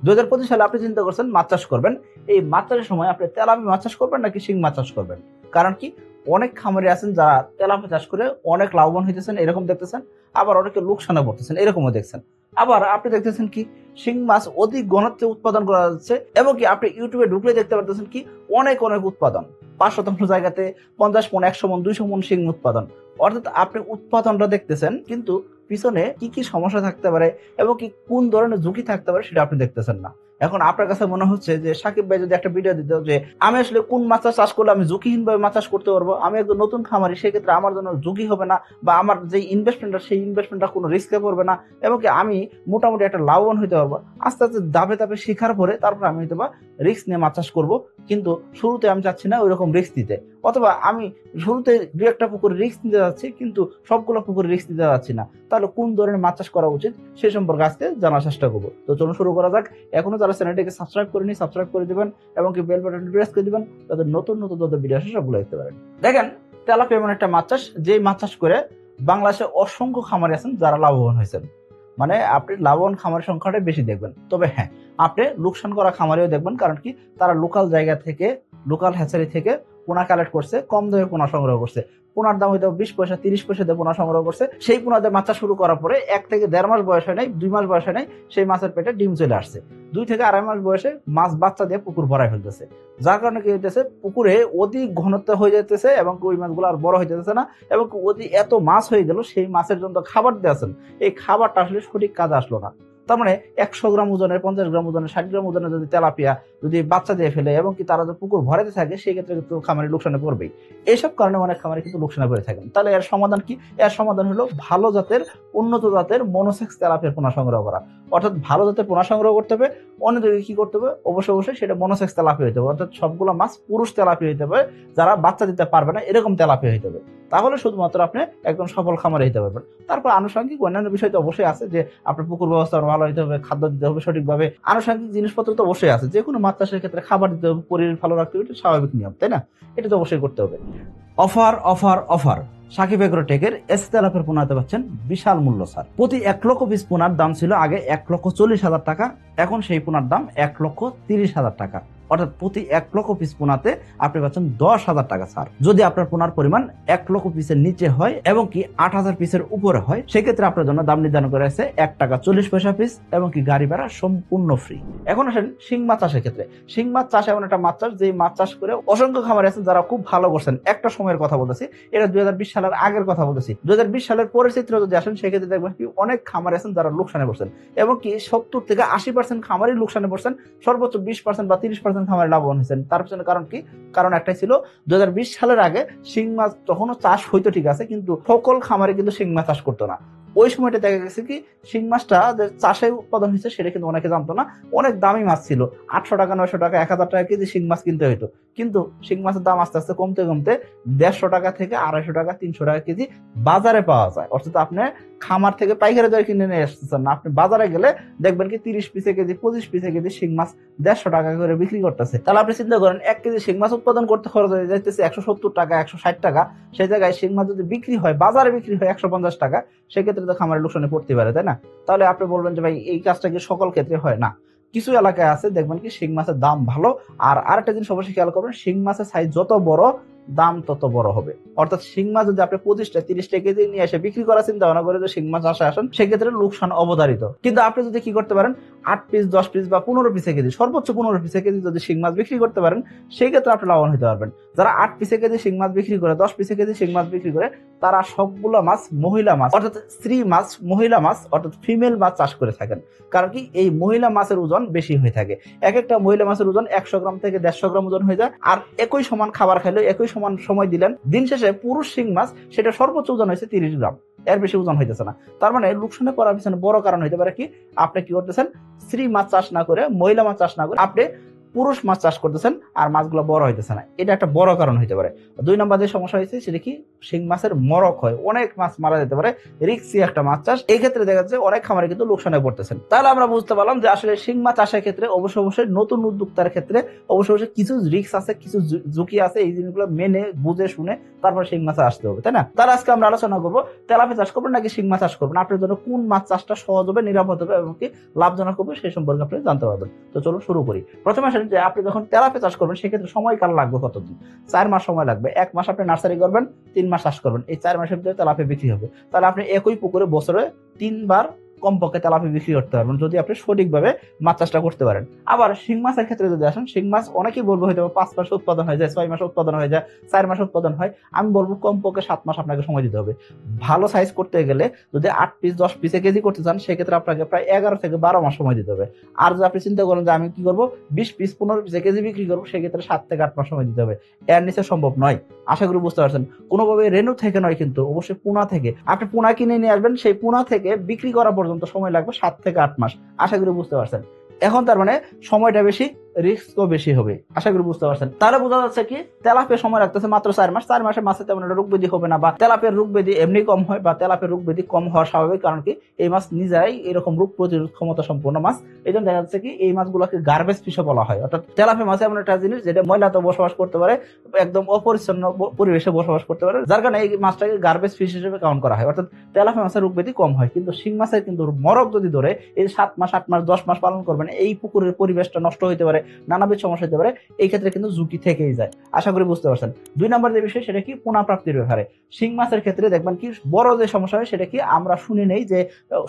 2025 সালে আপনি চিন্তা করছেন মাছ চাষ করবেন। এই মাছ চাষের সময় আপনি তেলাপিয়া মাছ চাষ করবেন নাকি শিং মাছ চাষ করবেন? কারণ কি অনেক খামারি আছেন যারা তেলাপিয়া চাষ করে অনেক লাভবান হইতেছেন এরকম দেখতেছেন, আবার অনেকে লোকসানে পড়তেছেন এরকমও দেখছেন। আবার আপনি দেখতেছেন কি শিং মাছ অধিক ঘনত্বে উৎপাদন করা যাচ্ছে, এবং কি আপনি ইউটিউবে ঢুকলে দেখতে পারতেছেন কি অনেক অনেক উৎপাদন, 5 শতাংশ জায়গাতে 50 মন, 100 মন, 200 মন শিং উৎপাদন। অর্থাৎ আপনি উৎপাদনটা দেখতেছেন, কিন্তু পিছনে কি কি সমস্যা থাকতে পারে এবং কি কোন ধরনের ঝুঁকি থাকতে পারে সেটা আপনি দেখতেছেন না। এখন আপনার কাছে মনে হচ্ছে যে সাকিব ভাই যদি একটা ভিডিও দিত যে আমি আসলে কোন মাছ চাষ করলে আমি ঝুঁকিহীন ভাবে মাছ চাষ করতে পারবো, আমি একজন নতুন খামারি, সেক্ষেত্রে আমার জন্য ঝুঁকি হবে না, বা আমার যে ইনভেস্টমেন্টটা সেই ইনভেস্টমেন্টটা কোনো রিস্কে পড়বে না, এবং কি আমি মোটামুটি একটা লাভবান হইতে পারবো। আস্তে আস্তে ধাপে ধাপে শেখার পরে তারপর আমি হয়তো বা রিস্ক নিয়ে মাছ চাষ করবো, কিন্তু শুরুতে আমি চাচ্ছি না ওই রকম রিস্ক দিতে। অথবা আমি শুরুতে দু একটা পুকুরে রিস্ক নিতে যাচ্ছি, কিন্তু সবগুলো পুকুরে রিস্ক নিতে যাচ্ছি না। তাহলে কোন ধরনের মাছ চাষ করা উচিত সে সম্পর্কে আজকে জানার চেষ্টা করবো। তো চলুন শুরু করা যাক। এখনো যারা চ্যানেলটিকে সাবস্ক্রাইব করেনি সাবস্ক্রাইব করে দিবেন, এবং কি বেল বাটন প্রেস করে দিবেন, যাতে নতুন নতুন যত ভিডিও আসে সবগুলো দেখতে পারেন। দেখেন, তেলাপিয়া এমন একটা মাছ চাষ, যেই মাছ চাষ করে বাংলাদেশে অসংখ্য খামারি আছেন যারা লাভবান হয়েছেন। মানে আপনি লাভবান খামারের সংখ্যাটা বেশি দেখবেন। তবে হ্যাঁ, আপনি লোকসান করা খামারিও দেখবেন, কারণ কি তারা লোকাল জায়গা থেকে, লোকাল হ্যাচারি থেকে পোনা কালেক্ট করছে, কম দামে পোনা সংগ্রহ করছে। পোনার দাম হয়তো 20 পয়সা 30 পয়সা দিয়ে পোনা সংগ্রহ করছে। সেই পোনা দিয়ে মাছ চাষ শুরু করার পরে 1 থেকে 1.5 মাস বয়স হয় নাই, 2 মাস বয়স হয় নাই, সেই মাছের পেটে ডিম চলে আসছে। 2 থেকে 2.5 মাস বয়সে মাছ বাচ্চা দিয়ে পুকুর ভরাই ফেলতেছে। যার কারণে কি হইতেছে, পুকুরে অধিক ঘনত্ব হয়ে যেতেছে, এবং ওই মাছগুলো আর বড় হইতেছে না, এবং এত মাছ হয়ে গেল, সেই মাছের জন্য খাবার দিয়েছেন, এই খাবারটা আসলে সঠিক কাজে আসলো না। তার মানে 100 গ্রাম ওজনের, 50 গ্রাম ওজনের, 60 গ্রাম ওজনের যদি তেলাপিয়া যদি বাচ্চা দিয়ে ফেলে, এবং কি তারা যদি পুকুর ভরাতে থাকে, সেই ক্ষেত্রে কিন্তু খামারি লোকসানে পড়বেই। এইসব কারণে অনেক খামারি কিন্তু লোকসানে পড়ে থাকেন। তাহলে এর সমাধান কি? এর সমাধান হলো ভালো জাতের, উন্নত জাতের মনোসেক্স তেলাপিয়ার পোনা সংগ্রহ করা। অর্থাৎ ভালো জাতের পোনা সংগ্রহ করতে হবে। অন্যদিকে কি করতে হবে? অবশ্যই সেটা মনোসেক্স তেলাপিয়া হইতে হবে। অর্থাৎ সবগুলো মাছ পুরুষ তেলাপিয়া হইতে হবে, যারা বাচ্চা দিতে পারবে না এরকম তেলাপিয়া হইতে হবে। তাহলে শুধুমাত্র আপনি একজন সফল খামারি হইতে পারবেন। তারপর আনুষঙ্গিক অন্যান্য বিষয় তো অবশ্যই আছে, যে আপনার পুকুর ব্যবস্থা ভালো হইতে হবে, খাদ্য দিতে হবে সঠিকভাবে, আনুষঙ্গিক জিনিসপত্র তো অবশ্যই আছে। যে কোনো মাছ চাষের ক্ষেত্রে খাবার দিতে হবে, পরিবেশ ভালো রাখতে হবে, এটা স্বাভাবিক নিয়ম, তাই না? এটা তো অবশ্যই করতে হবে। Offer offer offer! সাকিব এগ্রোটেকের এসি তেলাপিয়ার পোনাতে পাচ্ছেন বিশাল মূল্য ছাড়। প্রতি 1 লক্ষ পিস পোনার দাম ছিল আগে 1,40,000 টাকা, এখন সেই পোনার দাম 1,30,000 টাকা। অর্থাৎ প্রতি 1 লক্ষ পিস পোনাতে আপনি পাচ্ছেন 10,000 টাকা ছাড়। যদি আপনার পোনার পরিমাণ 1 লক্ষ পিসের নিচে হয় এবং কি 8,000 পিসের উপরে হয়, সেক্ষেত্রে আপনার জন্য দাম নির্ধারণ করা হয়েছে 1 টাকা 40 পয়সা পিস, এবং কি গাড়ি ভাড়া সম্পূর্ণ ফ্রি। এখন আসেন শিং মাছ চাষের ক্ষেত্রে। শিং মাছ চাষ এমন একটা মাছ চাষ, যে মাছ চাষ করে অসংখ্য খামারি আছেন যারা খুব ভালো করছেন। একটা সময়ের কথা বলতেছি, এটা 2020 সালের আগের কথা বলতেছি। 2020 সালের পরের চিত্র যদি আসেন, সেক্ষেত্রে দেখবেন কি অনেক খামারি আছেন যারা লোকসানে পড়ছেন, এবং কি 70 থেকে 80% খামারি লোকসানে পড়ছেন, সর্বোচ্চ 20% বা 30% খামারি লাভবান হয়েছেন। তার পিছনে কারণ কি? কারণ একটাই ছিল, 2020 সালের আগে শিং মাছ তখনও চাষ হইতো ঠিক আছে, কিন্তু সকল খামারে কিন্তু শিং মাছ চাষ করতো না। ওই সময়টা দেখা গেছে কি শিং মাছটা যে চাষে উৎপাদন হয়েছে সেটা কিন্তু অনেকে জানতো না। অনেক দামি মাছ ছিল, 800 টাকা 900 টাকা 1000 টাকা কেজি শিং মাছ কিনতে হইতো। কিন্তু শিং মাছের দাম আস্তে আস্তে কমতে কমতে 150 টাকা থেকে 250 টাকা 300 টাকা কেজি বাজারে পাওয়া যায়। অর্থাৎ আপনি খামার থেকে পাইকারি দরে কিনে নিয়ে আসতেছেন না, আপনি বাজারে গেলে দেখবেন কি 30 পিসে কেজি 25 পিসে কেজি শিং মাছ 150 টাকা করে বিক্রি করতেছে। তাহলে আপনি চিন্তা করেন 1 কেজি শিং মাছ উৎপাদন করতে খরচ হয়ে যাইতেছে 170 টাকা 160 টাকা, সেই জায়গায় শিং মাছ যদি বিক্রি হয়, বাজারে বিক্রি হয় 150 টাকা, সেক্ষেত্রে তো খামারের লোকসানে পড়তে পারে, তাই না? তাহলে আপনি বলবেন যে ভাই এই কাজটা কি সকল ক্ষেত্রে হয়? না, কিছু এলাকায় আছে দেখবেন কি শিং মাছের দাম ভালো। আর আরেকটা জিনিস অবশ্যই খেয়াল করবেন, শিং মাছের সাইজ যত বড়, দাম তত বড় হবে। অর্থাৎ শিং মাছ যদি আপনি 25টা 30টা কেজি নিয়ে এসে বিক্রি করার চিন্তা ভাবনা করে যদি শিং মাছ আসে আসেন, সেক্ষেত্রে লোকসান অবধারিত। কিন্তু আপনি যদি কি করতে পারেন, 8 পিস 10 পিস বা 15 পিসে কেজি, সর্বোচ্চ 15 পিসে কেজি যদি শিং মাছ বিক্রি করতে পারেন, সেই ক্ষেত্রে আপনি লাভবান হতে পারবেন। যারা 8 পিসে কেজি শিং মাছ বিক্রি করে, 10 পিসে কেজি শিং মাছ বিক্রি করে, তারা সবগুলো মাছ মহিলা মাছ, অর্থাৎ স্ত্রী মাছ, মহিলা মাছ, অর্থাৎ ফিমেল মাছ চাষ করে থাকেন। কারণ কি এই মহিলা মাছের ওজন বেশি হয়ে থাকে। এক একটা মহিলা মাছের ওজন 100 গ্রাম থেকে 150 গ্রাম ওজন হয়ে যায়। আর একই সমান খাবার খাইলে, একই সমান সময় দিলেন, দিন শেষে পুরুষ শিং মাছ সেটা সর্বোচ্চ ওজন হয়েছে 30 গ্রাম, এর বেশি ওজন হইতেছে না। তার মানে লোকসানে পড়ার পিছনে বড় কারণ হইতে পারে কি, আপনি কি করতেছেন, স্ত্রী মাছ চাষ না করে, মহিলা মাছ চাষ না করে, আপনি পুরুষ মাছ চাষ করতেছেন আর মাছগুলো বড় হইতেছে না, এটা একটা বড় কারণ হইতে পারে। 2 নম্বর যে সমস্যা হয়েছে সেটা কি, শিং মাছের মরক হয়, অনেক মাছ মারা যেতে পারে, রিস্কি একটা মাছ চাষ। এই ক্ষেত্রে দেখা যাচ্ছে অনেক খামারে কিন্তু লোকসানে পড়তেছেন। তাহলে আমরা বুঝতে পারলাম যে আসলে শিং মাছ চাষের ক্ষেত্রে অবশ্যই নতুন উদ্যোক্তার ক্ষেত্রে অবশ্যই কিছু রিস্ক আছে, কিছু ঝুঁকি আছে, এই জিনিসগুলো মেনে বুঝে শুনে তারপর শিং মাছে আসতে হবে, তাই না? তাহলে আজকে আমরা আলোচনা করবো তেলাপিয়া চাষ করবেন নাকি শিং মাছ চাষ করবেন, আপনার জন্য কোন মাছ চাষটা সহজ হবে, নিরাপদ হবে এবং কি লাভজনক হবে সেই সম্পর্কে আপনি জানতে পারবেন। তো চলুন শুরু করি। প্রথমে আসেন যে আপনি যখন তেলাপিয়া চাষ করবেন সেক্ষেত্রে সময়কাল লাগবে কতদিন? 4 মাস সময় লাগবে। 1 মাস আপনি নার্সারি করবেন, 3 মাস চাষ করবেন, এই 4 মাসের ভিতরে তেলাপিয়া বিক্রি হবে। তাহলে আপনি একই পুকুরে বছরে 3 বার কমপক্ষে তেলাপিয়া বিক্রি করতে পারবেন যদি আপনি সঠিকভাবে মাছ চাষটা করতে পারেন। আবার শিং মাছের ক্ষেত্রে যদি আসেন, শিং মাছ অনেকেই বলবো হয়তো 5 মাসে উৎপাদন হয়ে যায়, 6 মাসে উৎপাদন হয়ে যায়, 4 মাসে উৎপাদন হয়। আমি বলবো কমপক্ষে 7 মাস আপনাকে সময় দিতে হবে। ভালো সাইজ করতে গেলে যদি 8 পিস 10 পিসে কেজি করতে চান সেক্ষেত্রে আপনাকে প্রায় 11 থেকে 12 মাস সময় দিতে হবে। আর যদি আপনি চিন্তা করেন যে আমি কি করবো 20 পিস 15 পিসে কেজি বিক্রি করবো, সেক্ষেত্রে 7 থেকে 8 মাস সময় দিতে হবে। এর নিচে সম্ভব নয়। আশা করি বুঝতে পারছেন। কোনোভাবে রেনু থেকে নয়, কিন্তু অবশ্যই পুনা থেকে। আপনি পুনা কিনে নিয়ে আসবেন, সেই পুনা থেকে বিক্রি করা পর্যন্ত সময় লাগবে 7 থেকে 8 মাস। আশা করি বুঝতে পারছেন। এখন তার মানে সময়টা বেশি, রিস্কও বেশি হবে। আশা করি বুঝতে পারছেন। তাহলে বোঝা যাচ্ছে কি তেলাপিয়া সময় রাখতেছে মাত্র 4 মাস। 4 মাসে মাছে তেমন একটা রোগ ব্যাধি হবে না, বা তেলাপিয়ার রোগ ব্যাধি এমনি কম হয়, বা তেলাপিয়ার রোগ ব্যাধি কম হওয়া স্বাভাবিক। কারণ কি এই মাছ নিজেরাই এরকম রোগ প্রতিরোধ ক্ষমতা সম্পন্ন মাছ। এই জন্য দেখা যাচ্ছে কি এই মাছগুলোকে গার্বেজ ফিশও বলা হয়। অর্থাৎ তেলাপিয়া মাছ এমন একটা জিনিস যেটা ময়লাতে বসবাস করতে পারে, একদম অপরিচ্ছন্ন পরিবেশে বসবাস করতে পারে, যার কারণে এই মাছটাকে গার্বেজ ফিশ হিসেবে কাউন্ট করা হয়। অর্থাৎ তেলাপিয়া মাছের রোগ ব্যাধি কম হয়। কিন্তু শিং মাছের কিন্তু মরক যদি ধরে এই 7 মাস 8 মাস 10 মাস পালন করবেন, এই পুকুরের পরিবেশটা নষ্ট হইতে পারে, নানাবিধ সমস্যা হতে পারে। এই ক্ষেত্রে কিন্তু ঝুঁকি থেকেই যায়। আশা করি বুঝতে পারছেন। 2 নম্বর যে বিষয় সেটা কি পুনঃপ্রাপ্তির ব্যাপারে। শিং মাছের ক্ষেত্রে দেখবেন কি বড় যে সমস্যা হয় সেটা কি, আমরা শুনি নেই যে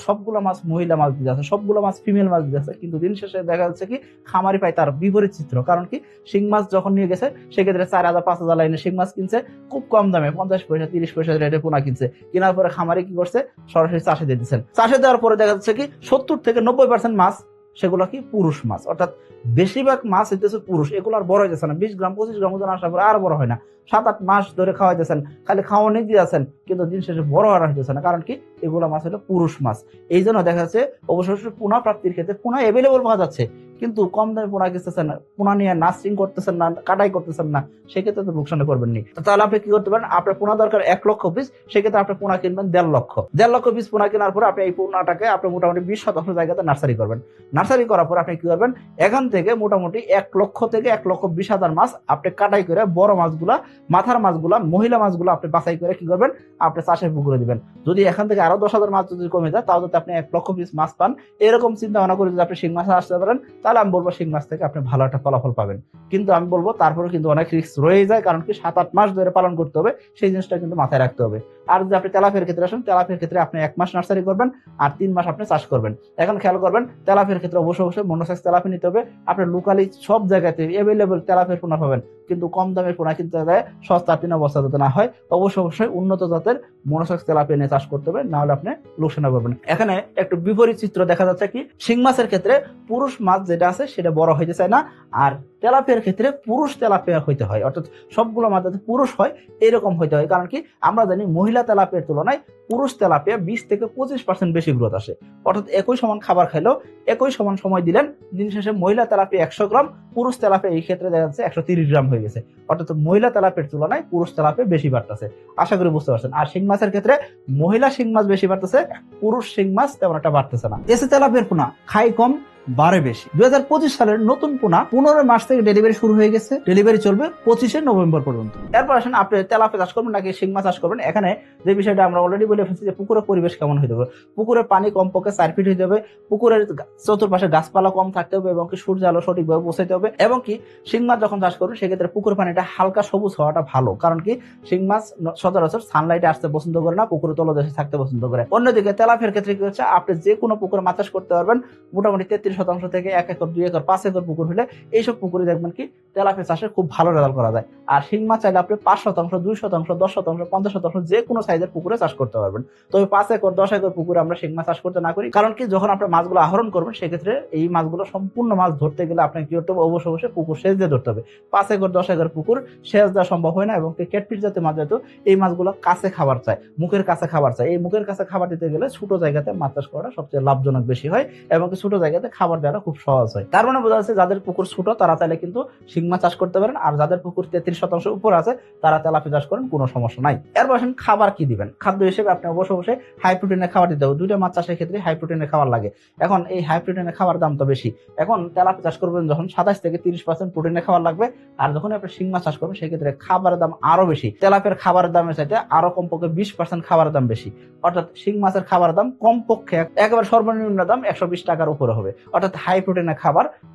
সবগুলো মাছ মহিলা মাছ দিতে আছে, সবগুলো মাছ ফিমেল মাছ দিতে আছে, কিন্তু দিন শেষে দেখা যাচ্ছে কি খামারি পায় তার বিপরীত চিত্র। কারণ কি শিং মাছ যখন নিয়ে গেছে সেক্ষেত্রে 4000 5000 লাইনে শিং মাছ কিনছে খুব কম দামে, 50 পয়সা 30 পয়সা রেটে পোনা কিনছে। কেনার পরে খামারি কি করছে, সরাসরি চাষে দিয়ে দিচ্ছেন। চাষে দেওয়ার পরে দেখা যাচ্ছে কি 70 থেকে 90% মাছ সেগুলো কি পুরুষ মাছ। অর্থাৎ বেশিরভাগ মাছ হইতেছে পুরুষ। এগুলো আর বড় হইতেছে না, 20 গ্রাম 25 গ্রাম ওজন আসার পরে আর বড় হয় না। 7-8 মাস ধরে খাওয়াইতেছেন, খালি খাওয়ানি দিয়েছেন, কিন্তু দিন শেষে বড় আর হইতেছে না। কারণ কি এগুলো মাছ হলো পুরুষ মাছ। এই জন্য দেখা যাচ্ছে অবশ্যই পুনঃ প্রাপ্তির ক্ষেত্রে পুনঃ অ্যাভেলেবল পাওয়া যাচ্ছে, কিন্তু কম দামে পোনা কিনতেছেন না, পোনা নিয়ে নার্সিং করতেছেন না, কাটাই করতেছেন না, সেক্ষেত্রে তো লোকসানে করবেন নি। তাহলে আপনি কি করতে পারেন, আপনার পোনা দরকার 1 লক্ষ পিস, সেক্ষেত্রে আপনি পোনা কিনবেন 1.5 লক্ষ। 1.5 লক্ষ পিস পোনা কেনার পর আপনি এই পোনাটাকে আপনি মোটামুটি 20% জায়গাতে নার্সারি করবেন। নার্সারি করার পর আপনি কি করবেন, এখান থেকে মোটামুটি 1 লক্ষ থেকে 1,20,000 মাছ আপনি কাটাই করে বড় মাছগুলা, মাথার মাছগুলা, মহিলা মাছগুলো আপনি বাছাই করে কি করবেন, আপনি চাষের পুকুরে দিবেন। যদি এখান থেকে আরো 10,000 মাছ যদি কমে যায়, তাও যদি আপনি 1 লক্ষ পিস মাছ পান, এরকম চিন্তা ভাবনা করে যদি আপনি শিং মাছে আসতে পারেন, তাহলে আমি বলবো শিং মাছ থেকে আপনি ভালো একটা ফলাফল পাবেন। কিন্তু আমি বলবো তারপরে কিন্তু অনেক রিস্ক রয়ে যায়। কারণ কি 7-8 মাস ধরে পালন করতে হবে, সেই জিনিসটা কিন্তু মাথায় রাখতে হবে। আর যদি আপনি তেলাপিয়ার ক্ষেত্রে আসেন, তেলাপিয়ার ক্ষেত্রে আপনি 1 মাস নার্সারি করবেন আর 3 মাস আপনি চাষ করবেন। এখন খেয়াল করবেন তেলাপিয়ার ক্ষেত্রে অবশ্যই মনোসাইজ তেলাপিয়া নিতে হবে। আপনি লোকালি সব জায়গাতে অ্যাভেলেবল তেলাপিয়ার পোনা পাবেন, কিন্তু কম দামের পোনা কিনতে যায় সস্তা 3 অবস্থা যাতে না হয়, অবশ্যই উন্নত জাতের মনোসাইজ তেলাপিয়া নিয়ে চাষ করতে হবে, না হলে আপনি লোকসানে পাবেন। এখানে একটু বিপরীত চিত্র দেখা যাচ্ছে কি শিং মাছের ক্ষেত্রে পুরুষ মাছ যেটা আছে সেটা বড় হইতে চায় না, আর তেলাপিয়ার ক্ষেত্রে পুরুষ তেলাপিয়া হইতে হয়। অর্থাৎ সবগুলো মাছ যাতে পুরুষ হয় এরকম হইতে হয়। কারণ কি আমরা জানি মহিলা তেলাপিয়ার তুলনায় পুরুষ তেলাপিয়া 20 থেকে 25% বেশি গ্রোথ আসে। অর্থাৎ একই সমান খাবার খাইলেও, একই সমান সময় দিলেন, দিন শেষে মহিলা তেলাপিয়া 100 গ্রাম, পুরুষ তেলাপিয়া এই ক্ষেত্রে দেখা যাচ্ছে 130 গ্রাম হয়ে গেছে। অর্থাৎ মহিলা তেলাপিয়ার তুলনায় পুরুষ তেলাপিয়া বেশি বাড়তেছে। আশা করি বুঝতে পারছেন। আর শিং মাছের ক্ষেত্রে মহিলা শিং মাছ বেশি বাড়তেছে, পুরুষ শিং মাছ তেমন একটা বাড়তেছে না। এসে তেলাপিয়ার পোনা খাই কম বাড়ে বেশি। 2025 সালের নতুন পোনা 15 মার্চ থেকে ডেলিভারি শুরু হয়ে গেছে, ডেলিভারি চলবে 25 নভেম্বর পর্যন্ত। এরপর আসেন আপনি তেলাপিয়া চাষ করবেন নাকি শিং মাছ চাষ করবেন। এখানে যে বিষয়টা আমরা অলরেডি বলে ফেলছি যে পুকুরের পরিবেশ কেমন হইতে হবে। পুকুরের পানি কমপক্ষে 4 ফিট হইতে হবে, পুকুরের চতুর্পাশে গাছপালা কম থাকতে হবে, এবং কি সূর্য আলো সঠিকভাবে পৌঁছাইতে হবে, এবং কি শিং মাছ যখন চাষ করবেন সেক্ষেত্রে পুকুরের পানিটা হালকা সবুজ হওয়াটা ভালো। কারণ কি শিং মাছ সচরাচর সানলাইটে আসতে পছন্দ করে না, পুকুরে তলদেশে থাকতে পছন্দ করে। অন্যদিকে তেলাপিয়ার ক্ষেত্রে কি হচ্ছে, আপনি যে কোনো পুকুরে মাছ চাষ করতে পারবেন। মোটামুটি 33% থেকে 1 একর 2 একর 5 একর পুকুর হলে এইসব পুকুরে দেখবেন কি তেলাপিয়া চাষে খুব ভালো রেজাল্ট করা যায়। আর শিং মাছ চাইলে আপনি 5%, 2%, 10%, 50% যে কোনো সাইজের পুকুরে চাষ করতে পারবেন। তবে 5 একর 10 একর পুকুরে আমরা শিং মাছ চাষ করতে না করি। কারণ কি যখন আপনি মাছগুলো আহরণ করবেন সেক্ষেত্রে এই মাছগুলো সম্পূর্ণ মাছ ধরতে গেলে আপনাকে কি করতে হবে, অবশ্যই পুকুর সেচ দিয়ে ধরতে হবে। 5 একর 10 একর পুকুর সেচ দেওয়া সম্ভব হয় না, এবং ক্যাটফিশ জাতীয় মাছ যেহেতু এই মাছগুলো কাছে খাবার চায়, মুখের কাছে খাবার চায়। এই মুখের কাছে খাবার দিতে গেলে ছোট জায়গাতে মাছ চাষ করাটা সবচেয়ে লাভজনক বেশি হয়, এবং ছোট জায়গাতে খাবার খাবার দেওয়াটা খুব সহজ হয়। তার মানে বোঝা যাচ্ছে যাদের পুকুর ছোট তারা চাইলে কিন্তু শিং মাছ চাষ করতে পারেন, আর যাদের পুকুর 33% উপর আছে তারা তেলাপিয়া চাষ করেন, কোনো সমস্যা নাই। এরপর আসেন খাবার কি দিবেন। খাদ্য হিসেবে আপনি অবশ্যই হাই প্রোটিনের খাবার দিতে হবে। দুইটা মাছ চাষের ক্ষেত্রে হাই প্রোটিনের খাবার লাগে। এখন এই হাই প্রোটিনের খাবার দাম তো বেশি। এখন তেলাপিয়া চাষ করবেন যখন 27 থেকে 30% প্রোটিনের খাবার লাগবে, আর যখন আপনি শিং মাছ চাষ করবেন সেক্ষেত্রে খাবারের দাম আরো বেশি। তেলাপিয়ার খাবারের দামের চাইতে আরো কমপক্ষে 20% খাবারের দাম বেশি। অর্থাৎ শিং মাছের খাবারের দাম কমপক্ষে একেবারে সর্বনিম্ন দাম 120 টাকার উপরে হবে। অর্থাৎ হাই প্রোটিনের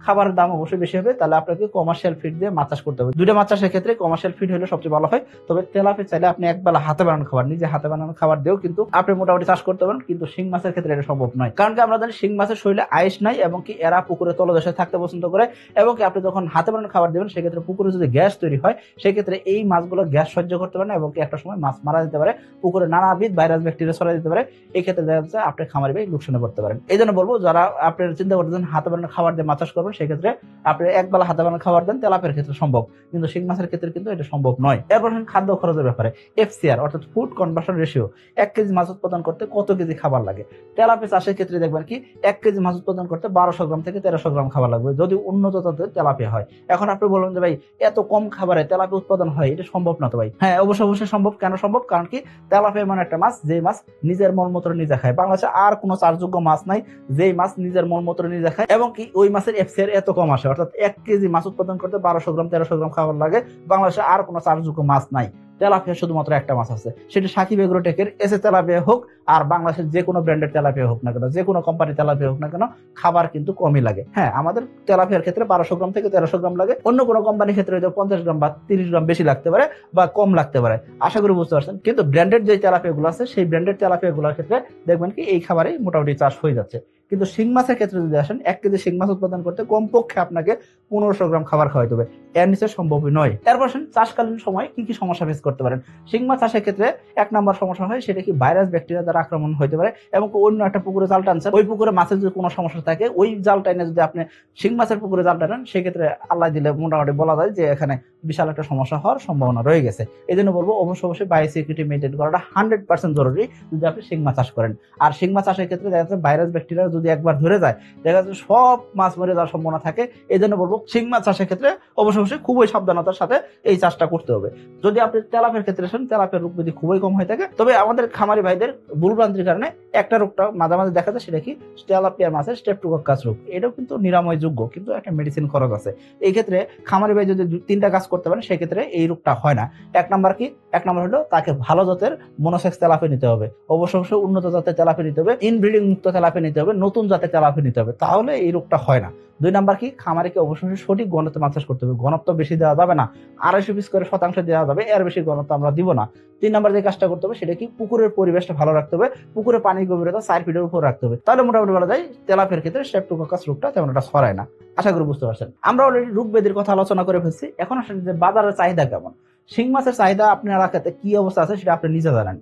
খাবারের দাম অবশ্যই বেশি হবে। তাহলে আপনাকে কমার্শিয়াল ফিড দিয়ে মাছ চাষ করতে হবে। দুইটা মাছ চাষের ক্ষেত্রে কমার্শিয়াল ফিড হলে সবচেয়ে ভালো হয়। তবে তেলাপিয়া চাইলে আপনি একবেলা হাতে বানানো খাবার, নিজে হাতে বানানো খাবার দিয়েও কিন্তু আপনি মোটামুটি চাষ করতে পারেন, কিন্তু শিং মাছের ক্ষেত্রে এটা সম্ভব নয়। কারণ কি আমরা জানি শিং মাছের শরীরে আইস নাই, এবং কি এরা পুকুরে তলদেশে থাকতে পছন্দ করে, এবং কি আপনি যখন হাতে বানানো খাবার দেবেন সেক্ষেত্রে পুকুরে যদি গ্যাস তৈরি হয় সেক্ষেত্রে এই মাছগুলো গ্যাস সহ্য করতে পারে না, এবং কি একটা সময় মাছ মারা যেতে পারে, পুকুরে নানাবিধ ভাইরাস ব্যাকটেরিয়া ছড়াই দিতে পারে। এই ক্ষেত্রে দেখা যাচ্ছে আপনি খামারি ভাই লোকসানে পড়তে পারেন। এই জন্য বলবো যারা আপনি চিন্তা করতেছেন হাতে বানানো খাবার দিয়ে মাছ চাষ করবেন, সেক্ষেত্রে আপনি একবেলা হাতে বানানো খাবার দেন, তেলাপিয়ার ক্ষেত্রে সম্ভব, কিন্তু শিং মাছের ক্ষেত্রে কিন্তু এটা সম্ভব নয়। এরপর খাদ্য খরচের ব্যাপারে FCR অর্থাৎ ফুড কনভার্সন রেশিও, 1 কেজি মাছ উৎপাদন করতে কত কেজি খাবার লাগে। তেলাপিয়া চাষের ক্ষেত্রে দেখবেন কি 1 কেজি মাছ উৎপাদন করতে 1200 গ্রাম থেকে 1300 গ্রাম খাবার লাগবে যদি উন্নত জাতের তেলাপিয়া হয়। এখন আপনি বলবেন যে ভাই এত কম খাবারে তেলাপিয়া উৎপাদন হয়, এটা সম্ভব না তো ভাই? হ্যাঁ, অবশ্যই সম্ভব। কেন সম্ভব? কারণ কি তেলাপিয়া মানে একটা মাছ যে মাছ নিজের মলমূত্র নিজে খায়। বাংলাদেশে আর কোনো চাষযোগ্য মাছ নাই যেই মাছ নিজের মলমূত্র নিজে খায়, এবং কি ওই মাছের FCR এত কম আসে। অর্থাৎ 1 কেজি মাছ উৎপাদন করতে 1200 গ্রাম 1300 গ্রাম খাবার লাগে। বাংলাদেশে আর কোনো চাষযোগ্য মাছ নাই। তেলাপিয়া শুধুমাত্র একটা মাছ আছে, সেটা সাকিব এগ্রোটেকের এসে তেলাপিয়া হোক, আর বাংলাদেশের যে কোনো ব্র্যান্ডের তেলাপিয়া হোক না কেন, যে কোনো কোম্পানির তেলাপিয়া হোক না কেন, খাবার কিন্তু কমই লাগে। হ্যাঁ, আমাদের তেলাপিয়ার ক্ষেত্রে 1200 গ্রাম থেকে 1300 গ্রাম লাগে। অন্য কোনো কোম্পানির ক্ষেত্রে হয়তো 50 গ্রাম বা 30 গ্রাম বেশি লাগতে পারে বা কম লাগতে পারে। আশা করি বুঝতে পারছেন। কিন্তু ব্র্যান্ডেড যে তেলাপিয়া গুলো আছে সেই ব্র্যান্ডেড তেলাপিয়া গুলোর ক্ষেত্রে দেখবেন কি এই খাবারেই মোটামুটি চাষ হয়ে যাচ্ছে। কিন্তু শিং মাছের ক্ষেত্রে যদি আসেন 1 কেজি শিং মাছ উৎপাদন করতে কমপক্ষে আপনাকে 1500 গ্রাম খাবার খাওয়াইতে হবে, এর নিচে সম্ভবই নয়। এরপর চাষকালীন সময় কি কি সমস্যা ফেস করতে পারেন। শিং মাছ চাষের ক্ষেত্রে 1 নম্বর সমস্যা হয় সেটা কি ভাইরাস ব্যাকটেরিয়া দ্বারা আক্রমণ হতে পারে, এবং অন্য একটা পুকুরে জাল টানছেন, ওই পুকুরে মাছের যদি কোনো সমস্যা থাকে ওই জাল টাইনে যদি আপনি শিং মাছের পুকুরে জাল টানেন সেক্ষেত্রে আল্লাহ দিলে মোটামুটি বলা যায় যে এখানে বিশাল একটা সমস্যা হওয়ার সম্ভাবনা রয়ে গেছে। এই জন্য বলবো অবশ্যই বায়োসিকিউরিটি মেনটেন করাটা 100% জরুরি যদি আপনি শিং মাছ চাষ করেন। আর শিং মাছ চাষের ক্ষেত্রে দেখা যাচ্ছে ভাইরাস ব্যাকটেরিয়া যদি একবার ধরে যায় দেখা যাচ্ছে সব মাছ মরে যাওয়ার সম্ভাবনা থাকে। এই জন্য বলবো শিং মাছ চাষের ক্ষেত্রে অবশ্যই খুবই সাবধানতার সাথে এই চাষটা করতে হবে। যদি আপনি তেলাপিয়ার ক্ষেত্রে আসেন, তেলাপিয়ার রোগ যদি খুবই কম হয়ে থাকে, তবে আমাদের খামারি ভাইদের ভুলভ্রান্তির কারণে একটা রোগটা মাঝে মাঝে দেখা যায়, সেটা কি তেলাপিয়া মাছের স্ট্রেপ্টোকক্কাস রোগ। এটা কিন্তু নিরাময় যোগ্য, কিন্তু একটা মেডিসিন খরচ আছে। এই ক্ষেত্রে খামারি ভাই যদি 3টা কাজ করতে পারেন সেক্ষেত্রে এই রোগটা হয় না। এক নাম্বার হলো তাকে ভালো জাতের মনোসেক্স তেলাপিয়া নিতে হবে, অবশ্যই উন্নত জাতের তেলাপিয়া নিতে হবে, ইনব্রিডিং মুক্ত তেলাপিয়া নিতে হবে, নতুন জাতের তেলাপিয়া নিতে হবে, তাহলে এই রোগটা হয় না। 2 নাম্বার খামারিকে অবশ্যই সঠিক ঘনত্বে মাছ চাষ করতে হবে। ঘনত্ব বেশি দেওয়া যাবে না, 250 পিস করে শতাংশ দেওয়া যাবে, এর বেশি ঘনত্ব আমরা দিব না। 3 নাম্বার যে কাজটা করতে হবে সেটা কি পুকুরের পরিবেশটা ভালো রাখতে হবে, পুকুরে পানির গভীরতা 4 ফিটের উপর রাখতে হবে, তাহলে মোটামুটি বলা যায় তেলাপিয়ার ক্ষেত্রে স্ট্রেপ্টোকক্কাস রোগটা তেমন একটা ছড়ায় না। আশা করি বুঝতে পারছেন। আমরা অলরেডি রোগ ব্যাধির কথা আলোচনা করে ফেলছি, এখন আসলে যে বাজারের চাহিদা কেমন, শিং মাছের চাহিদা আপনার এলাকাতে কি অবস্থা আছে সেটা আপনি নিজে জানেন।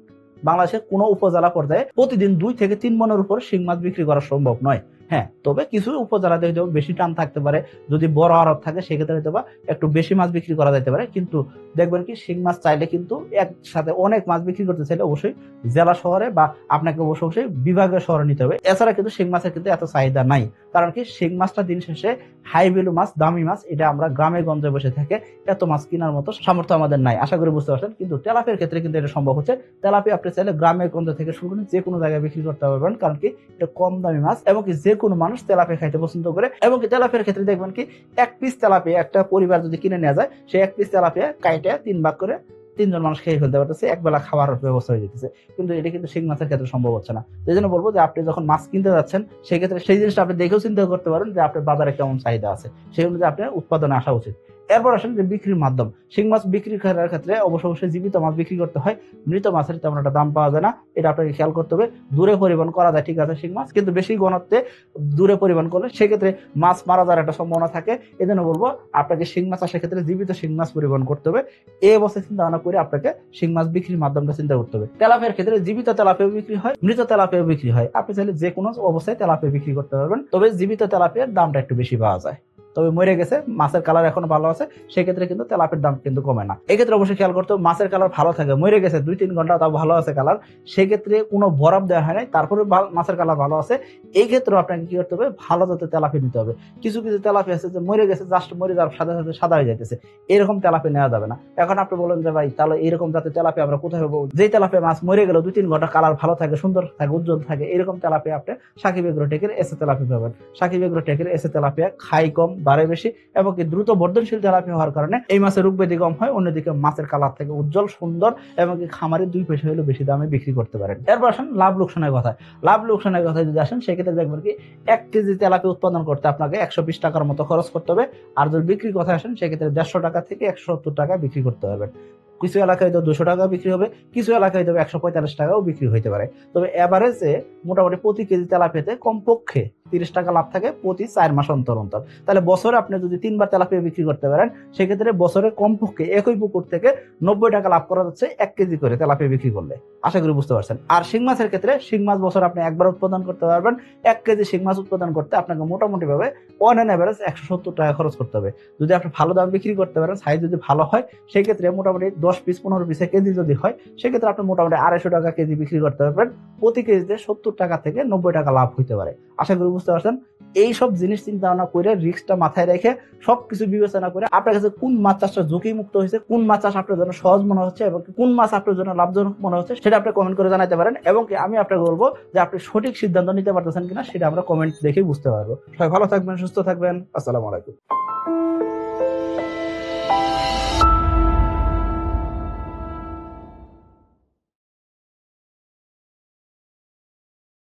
বাংলাদেশের কোনো উপজেলা পর্যায়ে প্রতিদিন 2 থেকে 3 মনের উপর শিং মাছ বিক্রি করা সম্ভব নয়। হ্যাঁ, তবে কিছু উপজেলাতে হয়তো বেশি টান থাকতে পারে, যদি বড় আড়ত থাকে সেক্ষেত্রে হয়তো বা একটু বেশি মাছ বিক্রি করা যেতে পারে। কিন্তু দেখবেন কি শিং মাছ চাইলে কিন্তু একসাথে অনেক মাছ বিক্রি করতে চাইলে অবশ্যই জেলা শহরে বা আপনাকে অবশ্যই বিভাগীয় শহরে নিতে হবে। এছাড়া কিন্তু শিং মাছের কিন্তু এত চাহিদা নাই, কারণ কি শিং মাছটা দিন শেষে হাই ভ্যালু মাছ, দামি মাছ, এটা আমরা গ্রামে গঞ্জে বসে থেকে এত মাছ কেনার মতো সামর্থ্য আমাদের নাই। আশা করি বুঝতে পারছেন। কিন্তু তেলাপিয়ার ক্ষেত্রে কিন্তু এটা সম্ভব হচ্ছে। তেলাপিয়া আপনি চাইলে গ্রামে গঞ্জে থেকে শুরু করে যে কোনো জায়গায় বিক্রি করতে পারবেন, কারণ কি এটা কম দামি মাছ, এবং কি যে কোনো মানুষ তেলাপিয়া খাইতে পছন্দ করে। এবং কি তেলাপিয়ার ক্ষেত্রে দেখবেন কি 1 পিস তেলাপিয়া একটা পরিবার যদি কিনে নেওয়া যায়, সেই 1 পিস তেলাপিয়া কাইটে 3 ভাগ করে 3 জন মানুষ খেয়ে ফেলতে পারতেছে, একবেলা খাবার ব্যবস্থা হয়ে যেতেছে। কিন্তু এটা কিন্তু শিং মাছের ক্ষেত্রে সম্ভব হচ্ছে না। এই জন্য বলবো যে আপনি যখন মাছ কিনতে যাচ্ছেন সেক্ষেত্রে সেই জিনিসটা আপনি দেখেও চিন্তা করতে পারেন যে আপনার বাজারে কেমন চাহিদা আছে, সেই অনুযায়ী আপনার উৎপাদনে আসা উচিত। এরপর আসেন যে বিক্রির মাধ্যম। শিং মাছ বিক্রি করার ক্ষেত্রে অবশ্যই জীবিত মাছ বিক্রি করতে হয়, মৃত মাছের তেমন একটা দাম পাওয়া যায় না, এটা আপনাকে খেয়াল করতে হবে। দূরে পরিবহন করা যায় ঠিক আছে শিং মাছ, কিন্তু বেশি ঘনত্বে দূরে পরিবহন করলে সেক্ষেত্রে মাছ মারা যাওয়ার একটা সম্ভাবনা থাকে। এই জন্য বলবো আপনাকে শিং মাছ চাষের ক্ষেত্রে জীবিত শিং মাছ পরিবহন করতে হবে। এই অবস্থায় চিন্তা ভাবনা করে আপনাকে শিং মাছ বিক্রির মাধ্যমটা চিন্তা করতে হবে। তেলাপিয়ার ক্ষেত্রে জীবিত তেলাপিয়া বিক্রি হয়, মৃত তেলাপিয়া বিক্রি হয়। আপনি চাইলে যে কোনো অবস্থায় তেলাপিয়া বিক্রি করতে পারবেন, তবে জীবিত তেলাপিয়ার দামটা একটু বেশি পাওয়া যায়। তবে মরে গেছে, মাছের কালার এখনো ভালো আছে, সেক্ষেত্রে কিন্তু তেলাপিয়ার দাম কিন্তু কমে না। এক্ষেত্রে অবশ্যই খেয়াল করতে হবে, মাছের কালার ভালো থাকে, মরে গেছে 2-3 ঘন্টা তাও ভালো আছে কালার, সেক্ষেত্রে কোনো বরফ দেওয়া হয় নাই, তারপরে মাছের কালার ভালো আছে, এই ক্ষেত্রে আপনাকে কি করতে হবে, ভালো জাতের তেলাপিয়া নিতে হবে। কিছু কিছু তেলাপিয়া আছে যে মরে গেছে, জাস্ট মরে যাওয়ার সাথে সাথে সাদা হয়ে যাইতেছে, এরকম তেলাপিয়া নেওয়া যাবে না। এখন আপনি বলেন যে ভাই তাহলে এরকম জাতের তেলাপিয়া আমরা কোথায় পাবো? যে তেলাপিয়া মাছ মরে গেল 2-3 ঘন্টা কালার ভালো থাকে, সুন্দর থাকে, উজ্জ্বল থাকে, এরকম তেলাপিয়া আপনি সাকিব এগ্রোটেকের এসে তেলাপিয়া পাবেন। সাকিব এগ্রোটেকের এসে তেলাপিয়া খাই কম, বাড়ে বেশি, এবং কি দ্রুত বর্ধনশীল তেলাপিয়া হওয়ার কারণে এই মাছের রোগ ব্যাধি কম হয়, অন্যদিকে মাছের কালার থেকে উজ্জ্বল সুন্দর, এবং কি খামারে 2 পয়সা হলেও বেশি দামে বিক্রি করতে পারেন। এরপর আসেন লাভ লোকসানের কথায়। লাভ লোকসানের কথায় যদি আসেন, সেক্ষেত্রে দেখবেন কি 1 কেজি তেলাপিয়া উৎপাদন করতে আপনাকে 120 টাকার মতো খরচ করতে হবে। আর যদি বিক্রির কথা আসেন, সেক্ষেত্রে 150 টাকা থেকে 170 টাকা বিক্রি করতে পারবেন। কিছু এলাকায় তো 200 টাকা বিক্রি হবে, কিছু এলাকায় তো 145 টাকাও বিক্রি হইতে পারে। তবে এভারেজে মোটামুটি প্রতি কেজি তেলাপিয়াতে কমপক্ষে 30 টাকা লাভ থাকে প্রতি 4 মাস অন্তর অন্তর। তাহলে বছরে আপনি যদি 3 বার তেলাপিয়া বিক্রি করতে পারেন, সেক্ষেত্রে বছরে কমপক্ষে একই পুকুর থেকে 90 টাকা লাভ করা যাচ্ছে 1 কেজি করে তেলাপিয়া বিক্রি করলে। আশা করি বুঝতে পারছেন। আর শিং মাছের ক্ষেত্রে, শিং মাছ বছর আপনি একবার উৎপাদন করতে পারবেন। 1 কেজি শিং মাছ উৎপাদন করতে আপনাকে মোটামুটি ভাবে অন এন এভারেজ 170 টাকা খরচ করতে হবে। যদি আপনি ভালো দাম বিক্রি করতে পারেন, সাইজ যদি ভালো হয়, সেক্ষেত্রে মোটামুটি 10 পিস 15 পিসে কেজি যদি হয়, সেক্ষেত্রে আপনি মোটামুটি 250 টাকা কেজি বিক্রি করতে পারবেন। প্রতি কেজিতে 70 টাকা থেকে 90 টাকা লাভ হইতে পারে। আশা করি বুঝতে পারছেন। এই সব জিনিস চিন্তা ভাবনা করে, রিস্কটা মাথায় রেখে, সবকিছু বিবেচনা করে আপনার কাছে কোন মাছ চাষটা ঝুঁকি মুক্ত হয়েছে, কোন মাছ চাষ আপনার জন্য সহজ মনে হচ্ছে, এবং কোন মাছ আপনার জন্য লাভজনক মনে হচ্ছে, সেটা আপনি কমেন্ট করে জানাতে পারেন। এবং কি আমি আপনাকে বলবো যে আপনি সঠিক সিদ্ধান্ত নিতে পারতেছেন কিনা, সেটা আমরা কমেন্ট দেখেই বুঝতে পারবো। সবাই ভালো থাকবেন, সুস্থ থাকবেন। আসসালামু আলাইকুম।